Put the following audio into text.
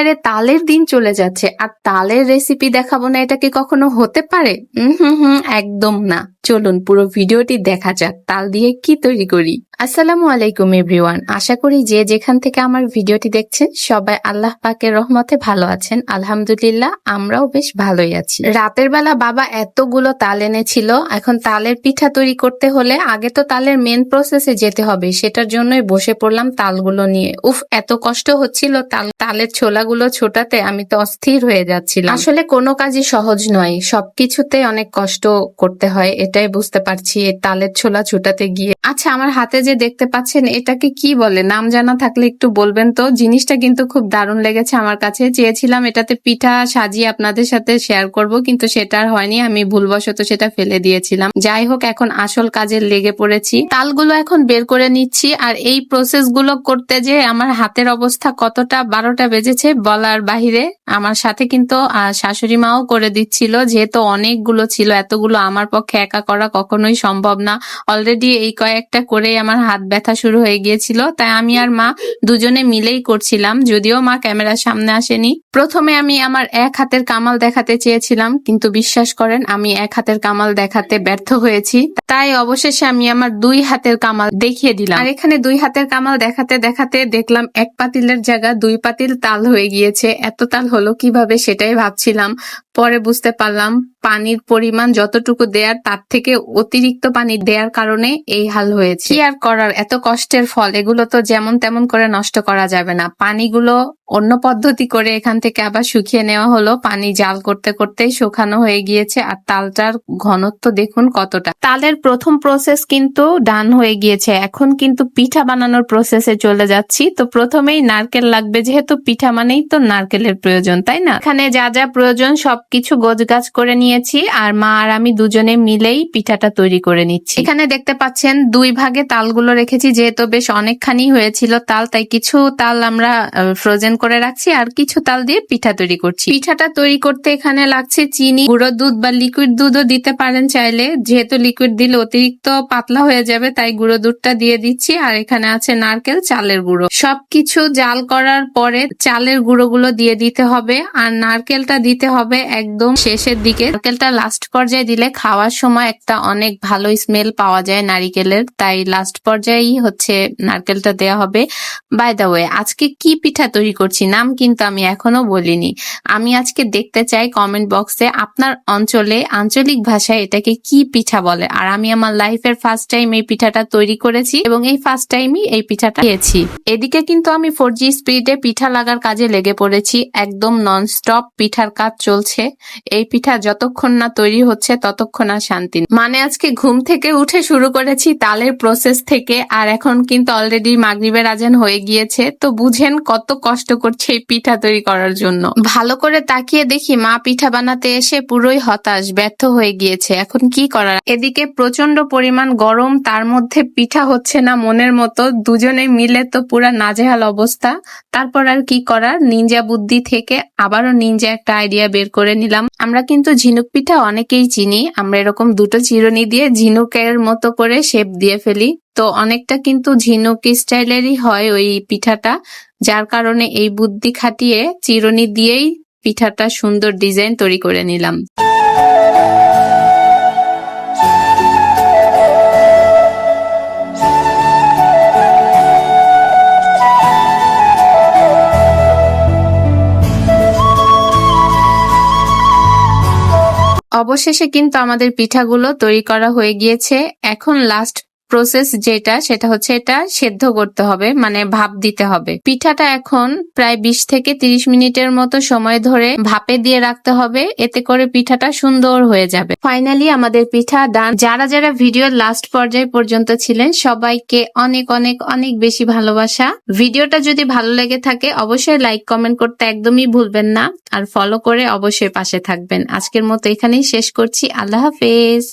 বাইরে তালের দিন চলে যাচ্ছে আর তালের রেসিপি দেখাবো না, এটা কি কখনো হতে পারে? একদম না। চলুন পুরো ভিডিওটি দেখা যাক তাল দিয়ে কি তৈরি করি। আসসালামু আলাইকুম এভরিওয়ান, আশা করি যে যেখান থেকে আমার ভিডিওটি দেখছেন সবাই আল্লাহ পাকের রহমতে ভালো আছেন। আলহামদুলিল্লাহ, আমরাও বেশ ভালোই আছি। রাতের বেলা বাবা এতগুলো তাল এনেছিল। এখন তালের পিঠা তৈরি করতে হলে আগে তো তালের মেন প্রসেসে যেতে হবে, সেটার জন্যই বসে পড়লাম তালগুলো নিয়ে। উফ, এত কষ্ট হচ্ছিল তালের ছোলাগুলো ছোটাতে, আমি তো অস্থির হয়ে যাচ্ছিলাম। আসলে কোনো কাজই সহজ নয়, সবকিছুতে অনেক কষ্ট করতে হয়, এটাই বুঝতে পারছি এই তালের ছোলা ছোটাতে গিয়ে। আচ্ছা, আমার হাতে যে দেখতে পাচ্ছেন এটাকে কি বলে? নাম জানা থাকলে একটু বলবেন তো। জিনিসটা কিন্তু খুব দারুণ লেগেছে আমার কাছে। চেয়েছিলাম এটাতে পিঠা সাজিয়ে আপনাদের সাথে শেয়ার করব, কিন্তু সেটা আর হয়নি, আমি ভুলবশত সেটা ফেলে দিয়েছিলাম। যাই হোক, এখন আসল কাজে লেগে পড়েছি। তালগুলো এখন বের করে নিচ্ছি, আর এই প্রসেস গুলো করতে যে আমার হাতের অবস্থা কতটা 12টা বেজেছে বলার বাহিরে। আমার সাথে কিন্তু শাশুড়ি মাও করে দিচ্ছিল, যেহেতু অনেকগুলো ছিল, এতগুলো আমার পক্ষে একা করা কখনোই সম্ভব না। অলরেডি এই কয়েকটা করেই আমার হাত ব্যথা শুরু হয়ে গিয়েছিল, তাই আমি আর মা দুজনে মিলেই করছিলাম, যদিও মা ক্যামেরার সামনে আসেনি। প্রথমে আমি আমার এক হাতের কামাল দেখাতে চেয়েছিলাম, কিন্তু বিশ্বাস করেন আমি এক হাতের কামাল দেখাতে ব্যর্থ হয়েছি। তাই অবশেষে আমি আমার 2 হাতের কামাল দেখিয়ে দিলাম। আর এখানে 2 হাতের কামাল দেখাতে দেখাতে দেখলাম 1 পাতিলের জায়গা 2 পাতিল তাল হয়ে গিয়েছে। এত তাল হলো কিভাবে সেটাই ভাবছিলাম, পরে বুঝতে পারলাম পানির পরিমাণ যতটুকু দেয়ার তার থেকে অতিরিক্ত পানি দেওয়ার কারণে এই হাল হয়েছে। কি আর করার, এত কষ্টের ফল, এগুলো তো যেমন তেমন করে নষ্ট করা যাবে না। পানিগুলো অন্য পদ্ধতি করে এখান থেকে আবার শুকিয়ে নেওয়া হলো। পানি জাল করতে করতেই শুকানো হয়ে গিয়েছে। আর তালটার ঘনত্ব দেখুন কতটা। তালের প্রথম প্রসেস কিন্তু ডান হয়ে গিয়েছে, এখন কিন্তু পিঠা বানানোর প্রসেসে চলে যাচ্ছি। তো প্রথমেই নারকেল লাগবে, যেহেতু পিঠা মানেই তো নারকেলের প্রয়োজন, তাই না? এখানে যা যা প্রয়োজন সবকিছু গোছগাছ করে নিয়েছি, আর মা আর আমি দুজনে মিলেই পিঠাটা তৈরি করে নিচ্ছি। এখানে দেখতে পাচ্ছেন 2 ভাগে তালগুলো রেখেছি, যেহেতু বেশ অনেকখানি হয়েছিল তাল, তাই কিছু তাল আমরা ফ্রোজেন করে রাখছি, আর কিছু তাল দিয়ে পিঠা তৈরি করছি। পিঠাটা তৈরি করতে এখানে লাগছে চিনি, গুঁড়ো দুধ বা লিকুইড দুধও দিতে পারেন চাইলে, যেহেতু লিকুইড দিলে অতিরিক্ত পাতলা হয়ে যাবে, তাই গুঁড়ো দুধটা দিয়ে দিচ্ছি। আর এখানে আছে নারকেল, চালের গুঁড়ো। সবকিছু জাল করার পরে চালের গুঁড়োগুলো দিয়ে দিতে হবে, আর নারকেলটা দিতে হবে একদম শেষের দিকে। নারকেলটা লাস্ট পর্যায়ে দিলে খাওয়ার সময় একটা অনেক ভালো স্মেল পাওয়া যায় নারিকেলের, তাই লাস্ট পর্যায়েই হচ্ছে নারকেলটা দেওয়া হবে। বাই দ্য ওয়ে, আজকে কি পিঠা তৈরি করছি নাম কিন্তু আমি এখনো বলিনি। আমি আজকে দেখতে চাই কমেন্ট বক্সে আপনার অঞ্চলে আঞ্চলিক ভাষায় এটাকে কি পিঠা বলে। আর আমি আমার লাইফের ফার্স্ট টাইম এই পিঠাটা তৈরি করেছি, এবং এই ফার্স্ট টাইমই এই পিঠাটা খেয়েছি। এদিকে কিন্তু আমি 4G স্পিডে পিঠা লাগার কাজে লেগে পড়েছি, একদম ননস্টপ পিঠার কাজ চলছে। এই পিঠা যতক্ষণ না তৈরি হচ্ছে ততক্ষণ আর শান্তি নেই। মানে আজকে ঘুম থেকে উঠে শুরু করেছি তালের প্রসেস থেকে, আর এখন কিন্তু অলরেডি মাগরিবের আজান হয়ে গিয়েছে। তো বুঝেন কত কষ্ট করছে এই পিঠা তৈরি করার জন্য। ভালো করে তাকিয়ে দেখি মা পিঠা বানাতে এসে পুরোই হতাশ, ব্যর্থ হয়ে গিয়েছে। এখন কি করার? এদিকে প্রচন্ড পরিমাণ গরম, তার মধ্যে পিঠা হচ্ছে না মনের মতো, দুজনে মিলে তো পুরা নাজেহাল অবস্থা। তারপর আর কি করার, নিনজা বুদ্ধি থেকে আবারও নিনজা একটা আইডিয়া বের করে নিলাম। আমরা কিন্তু ঝিনুক পিঠা অনেকেই চিনি, আমরা এরকম 2টো চিরুনি দিয়ে ঝিনুকের মতো করে শেপ দিয়ে ফেলি। তো অনেকটা কিন্তু ঝিনুক স্টাইলেরই হয় ওই পিঠাটা, যার কারণে এই বুদ্ধি খাটিয়ে চিরুনি দিয়েই পিঠাটা সুন্দর ডিজাইন তৈরি করে নিলাম। অবশেষে কিন্তু আমাদের পিঠাগুলো তৈরি করা হয়ে গিয়েছে। এখন লাস্ট প্রসেস যেটা, সেটা হচ্ছে এটা সেদ্ধ করতে হবে, মানে ভাপ দিতে হবে। পিঠাটা এখন প্রায় 20 থেকে 30 মিনিটের মতো সময় ধরে ভাপে দিয়ে রাখতে হবে, এতে করে পিঠাটা সুন্দর হয়ে যাবে। ফাইনালি আমাদের পিঠা ডান। যারা যারা ভিডিওর লাস্ট পর্যায় পর্যন্ত ছিলেন সবাইকে অনেক অনেক অনেক বেশি ভালোবাসা। ভিডিওটা যদি ভালো লেগে থাকে অবশ্যই লাইক কমেন্ট করতে একদমই ভুলবেন না, আর ফলো করে অবশ্যই পাশে থাকবেন। আজকের মতো এখানেই শেষ করছি। আল্লাহ হাফেজ।